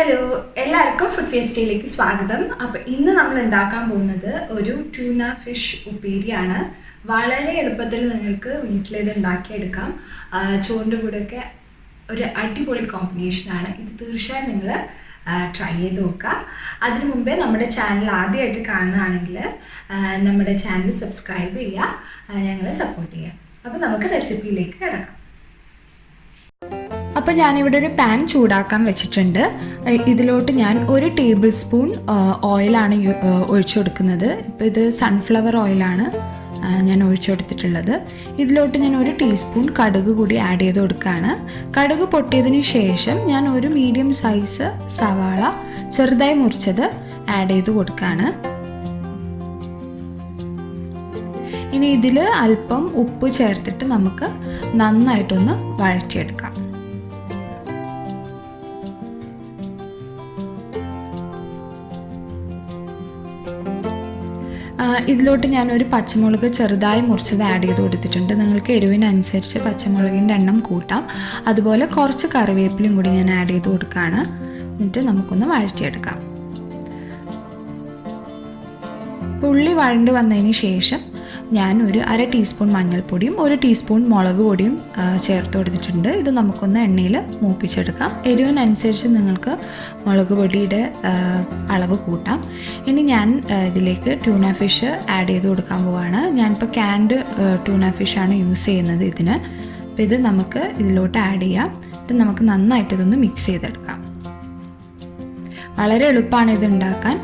Hello, എല്ലാവർക്കും food ഫേസ്റ്റിലേക്ക് സ്വാഗതം. അപ്പോൾ ഇന്ന് നമ്മൾ ഉണ്ടാക്കാൻ പോകുന്നത് ഒരു ട്യൂന ഫിഷ് ഉപ്പേരിയാണ്. വളരെ എളുപ്പത്തിൽ നിങ്ങൾക്ക് വീട്ടിലിത് ഉണ്ടാക്കിയെടുക്കാം. ചോറിൻ്റെ കൂടെയൊക്കെ ഒരു അടിപൊളി കോമ്പിനേഷനാണ്. ഇത് തീർച്ചയായും നിങ്ങൾ ട്രൈ ചെയ്ത് നോക്കുക. അതിനു മുമ്പേ നമ്മുടെ ചാനൽ ആദ്യമായിട്ട് കാണുകയാണെങ്കിൽ നമ്മുടെ ചാനൽ സബ്സ്ക്രൈബ് ചെയ്യുക, ഞങ്ങളെ സപ്പോർട്ട് ചെയ്യുക. അപ്പോൾ നമുക്ക് റെസിപ്പിയിലേക്ക് കിടക്കാം. അപ്പോൾ ഞാനിവിടെ ഒരു പാൻ ചൂടാക്കാൻ വെച്ചിട്ടുണ്ട്. ഇതിലോട്ട് ഞാൻ 1 ടേബിൾ സ്പൂൺ ഓയിലാണ് ഒഴിച്ചു കൊടുക്കുന്നത്. ഇപ്പോൾ ഇത് സൺഫ്ലവർ ഓയിലാണ് ഞാൻ ഒഴിച്ചു കൊടുത്തിട്ടുള്ളത്. ഇതിലോട്ട് ഞാൻ 1 ടീസ്പൂൺ കടുക് കൂടി ആഡ് ചെയ്ത് കൊടുക്കുകയാണ്. കടുക് പൊട്ടിയതിന് ശേഷം ഞാൻ ഒരു മീഡിയം സൈസ് സവാള ചെറുതായി മുറിച്ചത് ആഡ് ചെയ്ത് കൊടുക്കുകയാണ്. ഇനി ഇതിൽ അല്പം ഉപ്പ് ചേർത്തിട്ട് നമുക്ക് നന്നായിട്ടൊന്ന് വഴറ്റിയെടുക്കാം. ഇതിലോട്ട് ഞാനൊരു പച്ചമുളക് ചെറുതായി മുറിച്ചത് ആഡ് ചെയ്ത് കൊടുത്തിട്ടുണ്ട്. നിങ്ങൾക്ക് എരിവിനനുസരിച്ച് പച്ചമുളകിൻ്റെ എണ്ണം കൂട്ടാം. അതുപോലെ കുറച്ച് കറിവേപ്പിലയും കൂടി ഞാൻ ആഡ് ചെയ്ത് കൊടുക്കുകയാണ്. എന്നിട്ട് നമുക്കൊന്ന് വഴറ്റിയെടുക്കാം. ഉള്ളി വഴണ്ട് വന്നതിന് ശേഷം ഞാൻ ഒരു 1/2 ടീസ്പൂൺ മഞ്ഞൾപ്പൊടിയും 1 ടീസ്പൂൺ മുളക് പൊടിയും ചേർത്ത് കൊടുത്തിട്ടുണ്ട്. ഇത് നമുക്കൊന്ന് എണ്ണയിൽ മൂപ്പിച്ചെടുക്കാം. എരിവിനനുസരിച്ച് നിങ്ങൾക്ക് മുളക് പൊടിയുടെ അളവ് കൂട്ടാം. ഇനി ഞാൻ ഇതിലേക്ക് ട്യൂന ഫിഷ് ആഡ് ചെയ്ത് കൊടുക്കാൻ പോവുകയാണ്. ഞാനിപ്പോൾ ക്യാൻഡ് ട്യൂന ഫിഷാണ് യൂസ് ചെയ്യുന്നത് ഇതിന്. അപ്പോൾ ഇത് നമുക്ക് ഇതിലോട്ട് ആഡ് ചെയ്യാം. ഇത് നമുക്ക് നന്നായിട്ട് ഇതൊന്ന് മിക്സ് ചെയ്തെടുക്കാം. വളരെ എളുപ്പമാണ് ഇത് ഉണ്ടാക്കാൻ.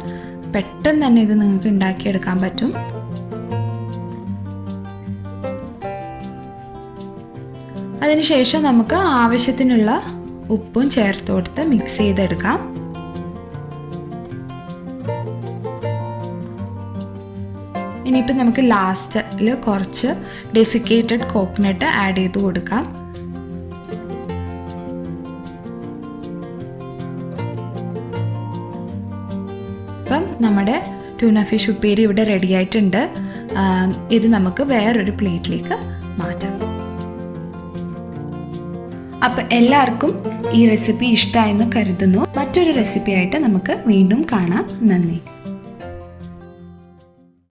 പെട്ടെന്ന് തന്നെ ഇത് നിങ്ങൾക്ക് ഉണ്ടാക്കിയെടുക്കാൻ പറ്റും. അതിനുശേഷം നമുക്ക് ആവശ്യത്തിനുള്ള ഉപ്പും ചേർത്ത് കൊടുത്ത് മിക്സ് ചെയ്തെടുക്കാം. ഇനിയിപ്പോൾ നമുക്ക് ലാസ്റ്റിൽ കുറച്ച് ഡെസിക്കേറ്റഡ് കോക്കനട്ട് ആഡ് ചെയ്ത് കൊടുക്കാം. അപ്പം നമ്മുടെ ട്യൂന ഫിഷ് ഉപ്പേരി ഇവിടെ റെഡി ആയിട്ടുണ്ട്. ഇത് നമുക്ക് വേറൊരു പ്ലേറ്റിലേക്ക് മാറ്റാം. അപ്പോൾ എല്ലാവർക്കും ഈ റെസിപ്പി ഇഷ്ടമായെന്ന് കരുതുന്നു. മറ്റൊരു റെസിപ്പി ആയിട്ട് നമുക്ക് വീണ്ടും കാണാം. നന്ദി.